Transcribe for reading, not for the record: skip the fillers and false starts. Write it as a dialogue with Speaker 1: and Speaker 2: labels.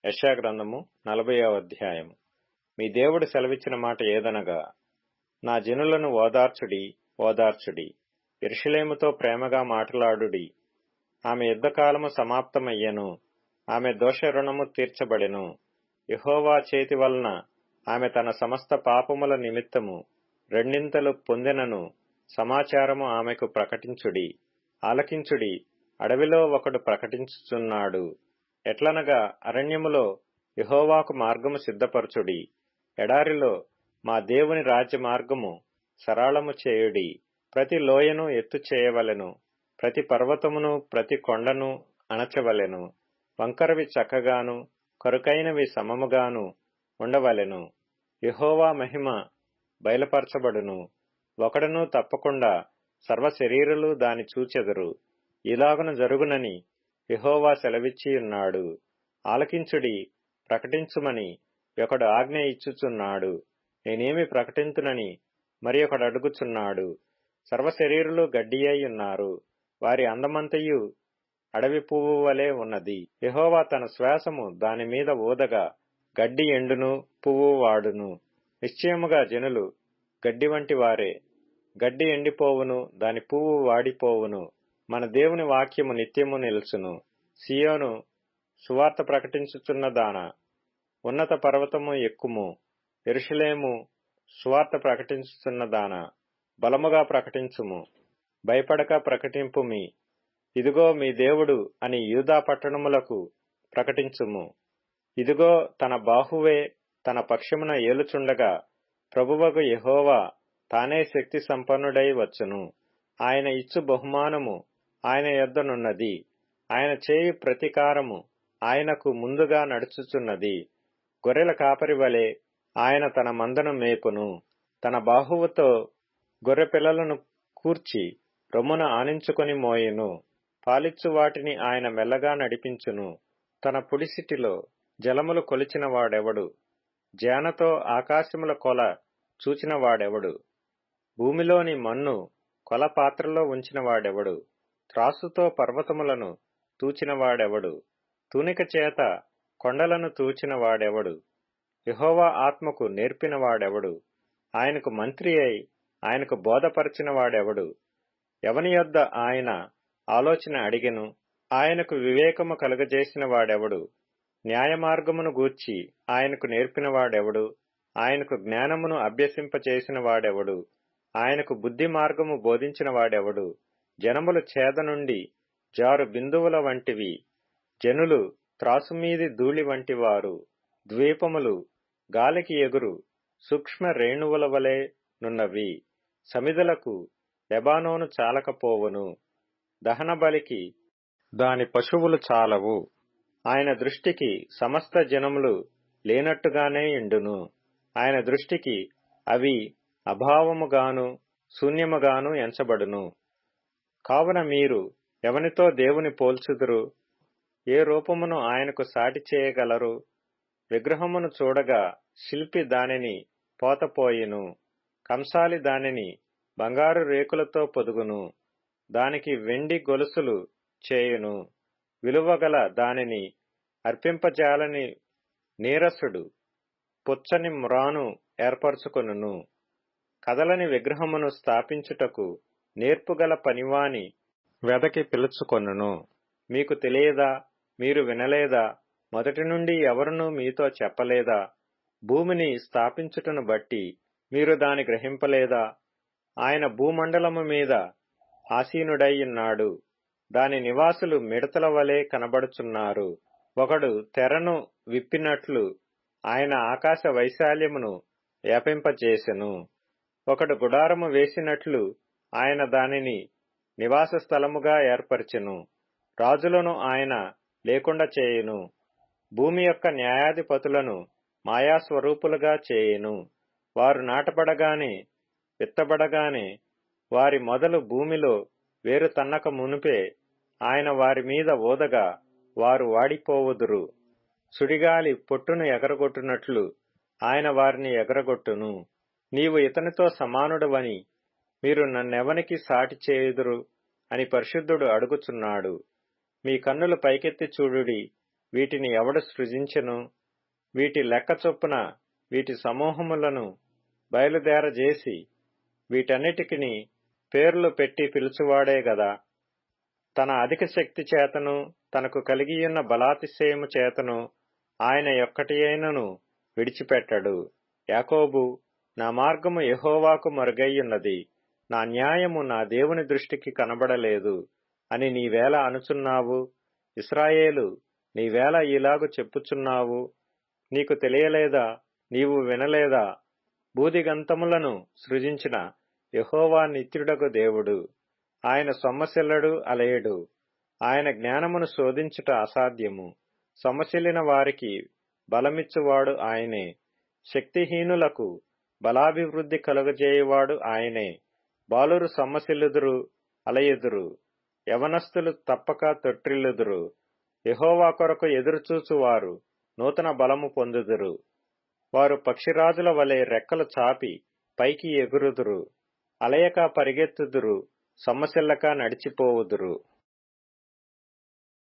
Speaker 1: యెషయా గ్రంథము 40వ అధ్యాయము. మీ దేవుడు సెలవిచ్చిన మాట ఏదనగా, నా జనులను ఓదార్చుడి, ఓదార్చుడి. యెరూషలేముతో ప్రేమగా మాట్లాడుడి. ఆమె యుద్ధకాలము సమాప్తమయ్యెను, ఆమె దోష రుణము తీర్చబడెను. యెహోవా చేతి వలన ఆమె తన సమస్త పాపముల నిమిత్తము రెండింతలు పొందెనను సమాచారము ఆమెకు ప్రకటించుడి. ఆలకించుడి, అడవిలో ఒకడు ప్రకటించుచున్నాడు. ఎట్లనగా, అరణ్యములో యెహోవాకు మార్గము సిద్ధపరచుడి, ఎడారిలో మా దేవుని రాజ్య మార్గము సరళము చేయుడి. ప్రతి లోయను ఎత్తు చేయవలెను, ప్రతి పర్వతమును ప్రతి కొండను అణచవలెను. వంకరవి చక్కగాను, కరుకైనవి సమముగాను ఉండవలెను. యెహోవా మహిమ బయలుపరచబడును, ఒకడును తప్పకుండా సర్వశరీరులు దాని చూచెదరు. ఇలాగున జరుగునని యెహోవా సెలవిచ్చియున్నాడు. ఆలకించుడి, ప్రకటించుమని ఒకడు ఆజ్ఞ ఇచ్చుచున్నాడు. నేనేమి ప్రకటింతునని మరి ఒకడు అడుగుచున్నాడు. సర్వశరీరులు గడ్డియై ఉన్నారు, వారి అందమంతయు అడవి పువ్వు వలె ఉన్నది. యెహోవా తన శ్వాసము దాని మీద ఊదగా గడ్డి ఎండును, పువ్వు వాడును. నిశ్చయముగా జనులు గడ్డి వంటి వారే, గడ్డి ఎండిపోవును, దాని పువ్వు వాడిపోవును. మన దేవుని వాక్యము నిత్యము నిలుచును. సియోను, సువార్త ప్రకటించుచున్నదానా, ఉన్నత పర్వతము ఎక్కుము. యెరూషలేము, సువార్త ప్రకటించుచున్నదానా, బలముగా ప్రకటించుము, భయపడక ప్రకటింపుమి. ఇదిగో మీ దేవుడు అని యూదా పట్టణములకు ప్రకటించుము. ఇదిగో తన బాహువే తన పక్షమున ఏలుచుండగా, ప్రభువగు యెహోవా తానే శక్తి సంపన్నుడై వచ్చును. ఆయన ఇచ్చు బహుమానము ఆయన యొద్దనున్నది. ఆయన చేయు ప్రతీకారము ఆయనకు ముందుగా నడుచుచున్నది. గొర్రెల కాపరి వలె ఆయన తన మందను మేపును. తన బాహువుతో గొర్రె పిల్లలను కూర్చి రొమ్మున ఆనించుకొని మోయును. పాలిచ్చు వాటిని ఆయన మెల్లగా నడిపించును. తన పుడిసిటిలో జలములు కొలిచిన వాడెవడు? జానతో ఆకాశముల కొల చూచిన వాడెవడు? భూమిలోని మన్ను కొల పాత్రలో ఉంచిన వాడెవడు? త్రాసుతో పర్వతములను తూచిన వాడెవడు? తూనిక చేత కొండలను తూచిన వాడెవడు? యెహోవా ఆత్మకు నేర్పిన వాడెవడు? ఆయనకు మంత్రి అయి ఆయనకు బోధపరచిన వాడెవడు? ఎవని యొద్ద ఆయన ఆలోచన అడిగెను? ఆయనకు వివేకము కలుగజేసిన వాడెవడు? న్యాయమార్గమును గూర్చి ఆయనకు నేర్పిన వాడెవడు? ఆయనకు జ్ఞానమును అభ్యసింపచేసిన వాడెవడు? ఆయనకు బుద్ధి మార్గము బోధించిన వాడెవడు? జనములు చేద నుండి జారు బిందువుల వంటివి, జనులు త్రాసుమీది ధూళి వంటివారు. ద్వీపములు గాలికి ఎగురు సూక్ష్మ రేణువుల వలె నున్నవి. సమిధులకు లెబానోను చాలకపోవును, దహన బలికి దాని పశువులు చాలవు. ఆయన దృష్టికి సమస్త జనములు లేనట్టుగానే ఎండును. ఆయన దృష్టికి అవి అభావముగాను శూన్యముగాను ఎంచబడును. కావున మీరు ఎవనితో దేవుని పోల్చుదురు? ఏ రూపమును ఆయనకు సాటి చేయగలరు? విగ్రహమును చూడగా శిల్పి దానిని పోతపోయిను, కంసాలి దానిని బంగారు రేకులతో పొదుగును, దానికి వెండి గొలుసులు చేయును. విలువగల దానిని అర్పింపజాలని నీరసుడు పుచ్చని మ్రాను ఏర్పరచుకొనును. కదలని విగ్రహమును స్థాపించుటకు నేర్పుగల పనివాని వెదకి పిలుచుకొనును. మీకు తెలియదా? మీరు వినలేదా? మొదటి నుండి ఎవరునూ మీతో చెప్పలేదా? భూమిని స్థాపించుటను బట్టి మీరు దాని గ్రహింపలేదా? ఆయన భూమండలము మీద ఆసీనుడైయున్నాడు, దాని నివాసులు మిడతల వలె కనబడుచున్నారు. ఒకడు తెరను విప్పినట్లు ఆయన ఆకాశ వైశాల్యమును వ్యాపింపజేసెను. ఒకడు గుడారము వేసినట్లు ఆయన దానిని నివాస స్థలముగా ఏర్పరచెను. రాజులను ఆయన లేకుండా చేయును, భూమి యొక్క న్యాయాధిపతులను మాయాస్వరూపులుగా చేయును. వారు నాటబడగానే, విత్తబడగానే, వారి మొదలు భూమిలో వేరు తన్నక మునుపే ఆయన వారి మీద ఊదగా వారు వాడిపోవుదురు. సుడిగాలి పొట్టును ఎగరగొట్టునట్లు ఆయన వారిని ఎగరగొట్టును. నీవు ఇతనితో సమానుడవని మీరు నన్నెవనికి సాటి చేయుదురు అని పరిశుద్ధుడు అడుగుచున్నాడు. మీ కన్నులు పైకెత్తి చూడుడి, వీటిని ఎవడు సృజించెను? వీటి లెక్క చొప్పున వీటి సమూహములను బయలుదేరజేసి వీటన్నిటికిని పేర్లు పెట్టి పిలుచువాడే గదా. తన అధిక శక్తి చేతను తనకు కలిగియున్న బలాతిశయము చేతను ఆయన యొక్కటియైనను విడిచిపెట్టడు. యాకోబు, నా మార్గము యెహోవాకు మరుగైయున్నది, నా న్యాయము నా దేవుని దృష్టికి కనబడలేదు అని నీవేళ అనుచున్నావు? ఇశ్రాయేలు, నీవేళ ఇలాగు చెప్పుచున్నావు? నీకు తెలియలేదా? నీవు వినలేదా? భూదిగంతములను సృజించిన యెహోవా నిత్యుడగు దేవుడు. ఆయన సొమ్మసిల్లడు, అలయడు. ఆయన జ్ఞానమును శోధించుట అసాధ్యము. సొమ్మసిల్లిన వారికి బలమిచ్చువాడు ఆయనే. శక్తిహీనులకు బలాభివృద్ధి కలుగజేయువాడు ఆయనే. బాలురు సొమ్మసిల్లుదురు, అలయుదురు. యవనస్తులు తప్పక తొట్టిల్లుదురు. యెహోవా కొరకు ఎదురుచూచువారు నూతన బలము పొందుదురు. వారు పక్షిరాజుల వలె రెక్కలు చాపి పైకి ఎగురుదురు. అలయక పరిగెత్తుదురు, సొమ్మసిల్లక నడిచిపోవుదురు.